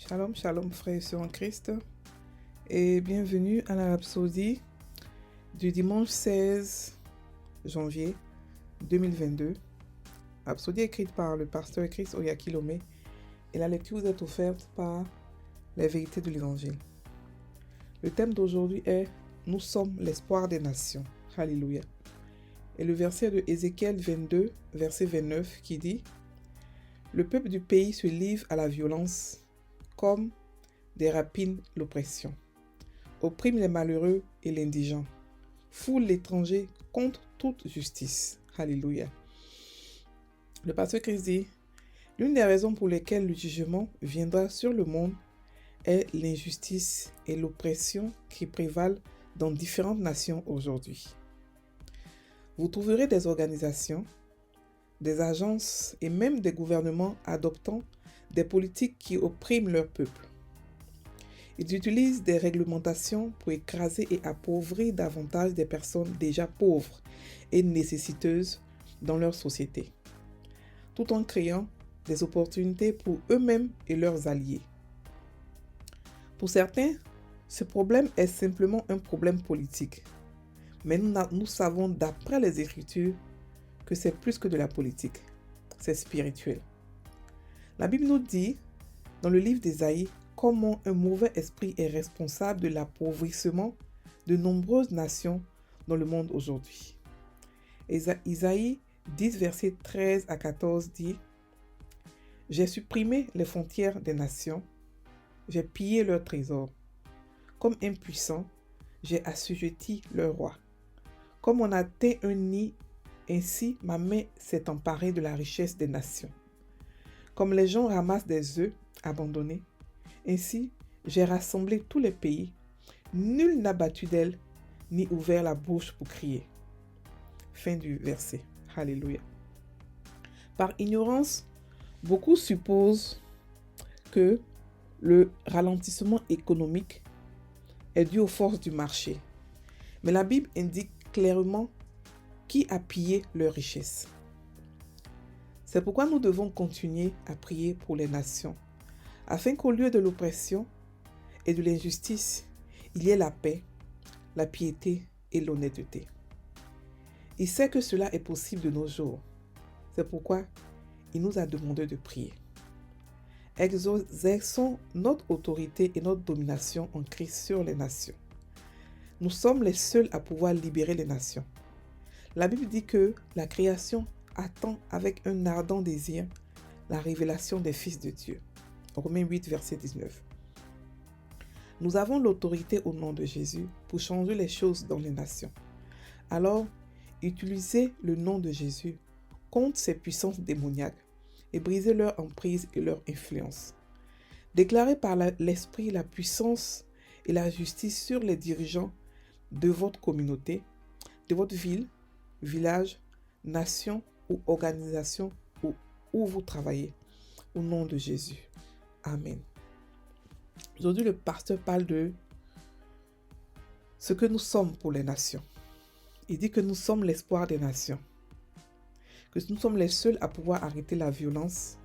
Shalom, shalom frères et sœurs en Christ et bienvenue à la rhapsodie du dimanche 16 janvier 2022. Rhapsodie écrite par le pasteur Chris Oyakilome et la lecture vous est offerte par les vérités de l'évangile. Le thème d'aujourd'hui est « Nous sommes l'espoir des nations ». Alléluia. Et le verset de Ézéchiel 22, verset 29 qui dit « Le peuple du pays se livre à la violence comme des rapines l'oppression, opprime les malheureux et l'indigent, foule l'étranger contre toute justice. » Alléluia. Le pasteur Christ dit, l'une des raisons pour lesquelles le jugement viendra sur le monde est l'injustice et l'oppression qui prévalent dans différentes nations aujourd'hui. Vous trouverez des organisations, des agences et même des gouvernements adoptant des politiques qui oppriment leur peuple. Ils utilisent des réglementations pour écraser et appauvrir davantage des personnes déjà pauvres et nécessiteuses dans leur société, tout en créant des opportunités pour eux-mêmes et leurs alliés. Pour certains, ce problème est simplement un problème politique, mais nous savons d'après les Écritures que c'est plus que de la politique, c'est spirituel. La Bible nous dit, dans le livre d'Ésaïe, comment un mauvais esprit est responsable de l'appauvrissement de nombreuses nations dans le monde aujourd'hui. Ésaïe 10, versets 13 à 14 dit « J'ai supprimé les frontières des nations, j'ai pillé leurs trésors. Comme impuissant, j'ai assujetti leurs rois. Comme on atteint un nid, ainsi ma main s'est emparée de la richesse des nations. Comme les gens ramassent des œufs abandonnés, ainsi j'ai rassemblé tous les pays. Nul n'a battu d'aile, ni ouvert la bouche pour crier. » Fin du verset. Alléluia. Par ignorance, beaucoup supposent que le ralentissement économique est dû aux forces du marché. Mais la Bible indique clairement qui a pillé leurs richesses. C'est pourquoi nous devons continuer à prier pour les nations, afin qu'au lieu de l'oppression et de l'injustice, il y ait la paix, la piété et l'honnêteté. Il sait que cela est possible de nos jours. C'est pourquoi il nous a demandé de prier. Exerçons notre autorité et notre domination en Christ sur les nations. Nous sommes les seuls à pouvoir libérer les nations. La Bible dit que la création attend avec un ardent désir la révélation des fils de Dieu. Romains 8, verset 19. Nous avons l'autorité au nom de Jésus pour changer les choses dans les nations. Alors, utilisez le nom de Jésus contre ces puissances démoniaques et brisez leur emprise et leur influence. Déclarez par l'Esprit la puissance et la justice sur les dirigeants de votre communauté, de votre ville, village, nation ou organisation où vous travaillez. Au nom de Jésus. Amen. Aujourd'hui, le pasteur parle de ce que nous sommes pour les nations. Il dit que nous sommes l'espoir des nations. Que nous sommes les seuls à pouvoir arrêter la violence,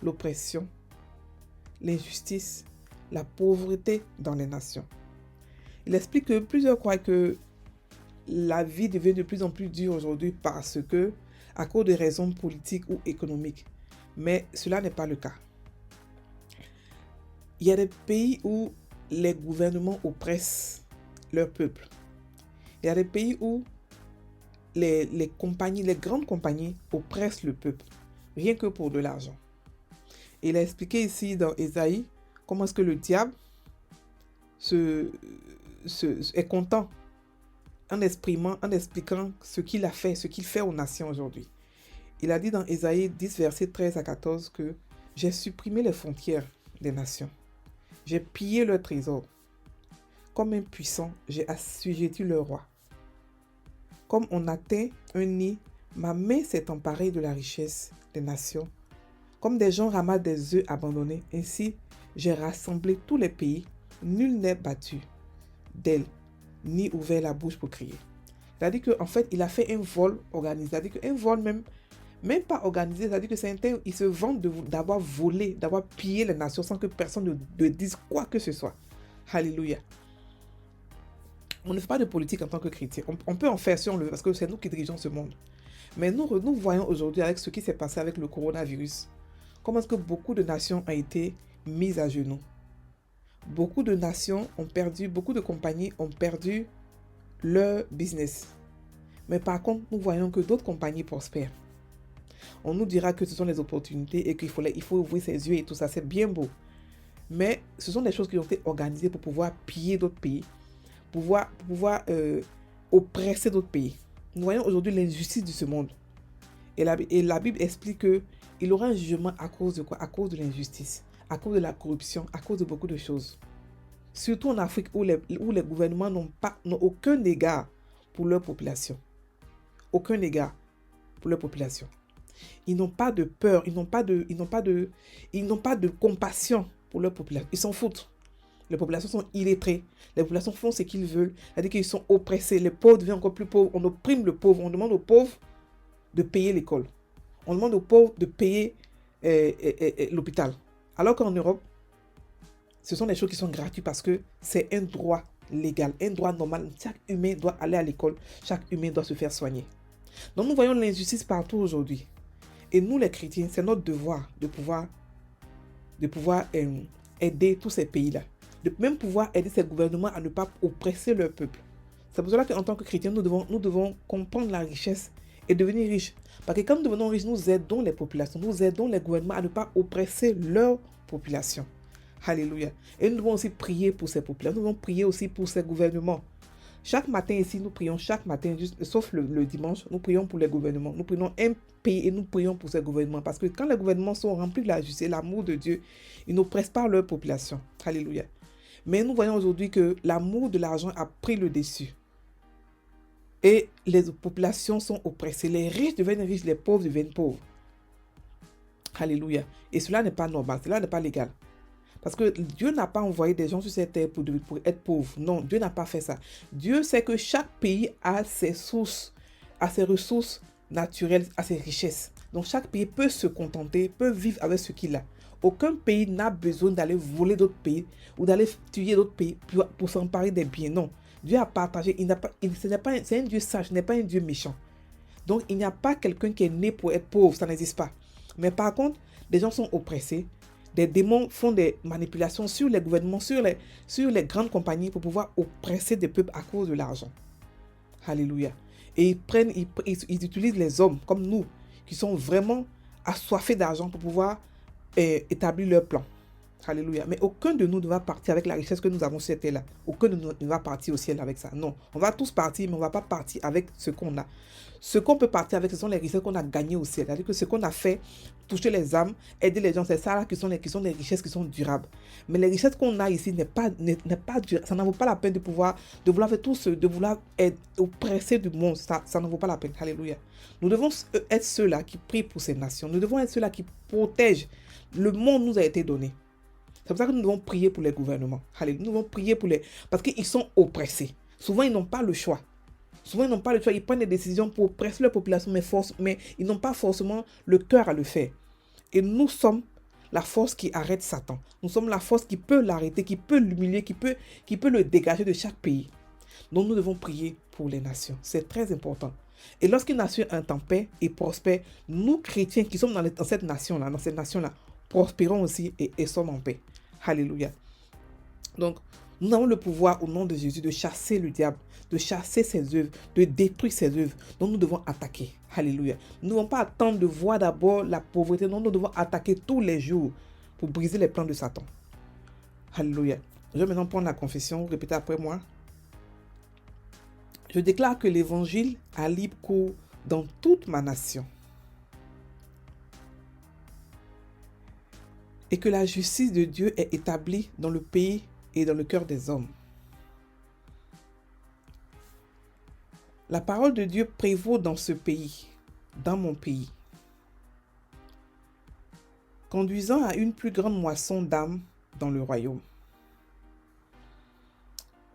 l'oppression, l'injustice, la pauvreté dans les nations. Il explique que plusieurs croient que la vie devient de plus en plus dure aujourd'hui parce que, à cause de raisons politiques ou économiques. Mais cela n'est pas le cas. Il y a des pays où les gouvernements oppressent leur peuple. Il y a des pays où les grandes compagnies oppressent le peuple, rien que pour de l'argent. Il a expliqué ici dans Ésaïe comment est-ce que le diable est content en expliquant ce qu'il a fait, ce qu'il fait aux nations aujourd'hui. Il a dit dans Ésaïe 10, versets 13 à 14 que « J'ai supprimé les frontières des nations. J'ai pillé leurs trésors. Comme un puissant, j'ai assujetti leurs rois. Comme on atteint un nid, ma main s'est emparée de la richesse des nations. Comme des gens ramassent des œufs abandonnés, ainsi j'ai rassemblé tous les pays. Nul n'est battu d'aile, ni ouvert la bouche pour crier. » Il a dit qu'en fait, il a fait un vol organisé. Il a dit qu'un vol même Même pas organisé, c'est-à-dire que certains, ils se vantent d'avoir volé, d'avoir pillé les nations sans que personne ne dise quoi que ce soit. Alléluia. On ne fait pas de politique en tant que chrétien. On peut en faire si on le veut, parce que c'est nous qui dirigeons ce monde. Mais nous voyons aujourd'hui avec ce qui s'est passé avec le coronavirus, comment est-ce que beaucoup de nations ont été mises à genoux. Beaucoup de nations ont perdu, beaucoup de compagnies ont perdu leur business. Mais par contre, nous voyons que d'autres compagnies prospèrent. On nous dira que ce sont les opportunités et qu'il faut ouvrir ses yeux et tout ça, c'est bien beau. Mais ce sont des choses qui ont été organisées pour pouvoir piller d'autres pays, pour pouvoir oppresser d'autres pays. Nous voyons aujourd'hui l'injustice de ce monde. Et la Bible explique qu'il y aura un jugement à cause de quoi? À cause de l'injustice, à cause de la corruption, à cause de beaucoup de choses. Surtout en Afrique où les gouvernements n'ont aucun égard pour leur population. Aucun égard pour leur population. Ils n'ont pas de peur, ils n'ont pas de compassion pour leur population. Ils s'en foutent. Les populations sont illettrées. Les populations font ce qu'ils veulent. C'est-à-dire qu'ils sont oppressés. Les pauvres deviennent encore plus pauvres. On opprime le pauvre. On demande aux pauvres de payer l'école. On demande aux pauvres de payer l'hôpital. Alors qu'en Europe, ce sont des choses qui sont gratuites parce que c'est un droit légal, un droit normal. Chaque humain doit aller à l'école. Chaque humain doit se faire soigner. Donc nous voyons l'injustice partout aujourd'hui. Et nous les chrétiens, c'est notre devoir de pouvoir aider tous ces pays-là. De même pouvoir aider ces gouvernements à ne pas oppresser leur peuple. C'est pour cela qu'en tant que chrétiens, nous devons comprendre la richesse et devenir riches. Parce que quand nous devenons riches, nous aidons les populations, nous aidons les gouvernements à ne pas oppresser leur population. Alléluia. Et nous devons aussi prier pour ces populations, nous devons prier aussi pour ces gouvernements. Chaque matin ici, nous prions chaque matin, sauf le dimanche, nous prions pour les gouvernements. Nous prions un pays et nous prions pour ces gouvernements. Parce que quand les gouvernements sont remplis de la justice et l'amour de Dieu, ils n'oppressent pas leur population. Alléluia. Mais nous voyons aujourd'hui que l'amour de l'argent a pris le dessus. Et les populations sont oppressées. Les riches deviennent riches, les pauvres deviennent pauvres. Alléluia. Et cela n'est pas normal, cela n'est pas légal. Parce que Dieu n'a pas envoyé des gens sur cette terre pour être pauvres. Non, Dieu n'a pas fait ça. Dieu sait que chaque pays a ses sources, a ses ressources naturelles, a ses richesses. Donc chaque pays peut se contenter, peut vivre avec ce qu'il a. Aucun pays n'a besoin d'aller voler d'autres pays ou d'aller tuer d'autres pays pour s'emparer des biens. Non, Dieu a partagé. C'est un Dieu sage, ce n'est pas un Dieu méchant. Donc il n'y a pas quelqu'un qui est né pour être pauvre, ça n'existe pas. Mais par contre, des gens sont oppressés. Des démons font des manipulations sur les gouvernements, sur les grandes compagnies pour pouvoir oppresser des peuples à cause de l'argent. Alléluia. Et ils utilisent les hommes comme nous, qui sont vraiment assoiffés d'argent pour pouvoir établir leur plan. Alléluia. Mais aucun de nous ne va partir avec la richesse que nous avons sur cette terre-là. Aucun de nous ne va partir au ciel avec ça. Non. On va tous partir, mais on ne va pas partir avec ce qu'on a. Ce qu'on peut partir avec, ce sont les richesses qu'on a gagnées au ciel. C'est-à-dire que ce qu'on a fait, toucher les âmes, aider les gens, c'est ça là qui sont les richesses qui sont durables. Mais les richesses qu'on a ici n'est pas durables. Ça n'en vaut pas la peine de vouloir faire tout ce, de vouloir être oppressé du monde. Ça n'en vaut pas la peine. Alléluia. Nous devons être ceux-là qui prient pour ces nations. Nous devons être ceux-là qui protègent. Le monde nous a été donné. C'est pour ça que nous devons prier pour les gouvernements. Alléluia. Nous devons prier parce qu'ils sont oppressés. Souvent, ils n'ont pas le choix. Ils prennent des décisions pour oppresser leur population, mais ils n'ont pas forcément le cœur à le faire. Et nous sommes la force qui arrête Satan. Nous sommes la force qui peut l'arrêter, qui peut l'humilier, qui peut le dégager de chaque pays. Donc nous devons prier pour les nations. C'est très important. Et lorsqu'une nation est en paix et prospère, nous chrétiens qui sommes dans cette nation-là, prospérons aussi et sommes en paix. Alléluia. Donc, nous avons le pouvoir au nom de Jésus de chasser le diable, de chasser ses œuvres, de détruire ses œuvres. Donc nous devons attaquer. Alléluia. Nous ne devons pas attendre de voir d'abord la pauvreté. Non, nous devons attaquer tous les jours pour briser les plans de Satan. Alléluia. Je vais maintenant prendre la confession. Répétez après moi. Je déclare que l'évangile a libre cours dans toute ma nation. Et que la justice de Dieu est établie dans le pays et dans le cœur des hommes. La parole de Dieu prévaut dans ce pays, dans mon pays, conduisant à une plus grande moisson d'âmes dans le royaume.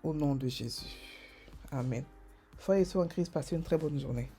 Au nom de Jésus. Amen. Frères et sœurs en Christ, passez une très bonne journée.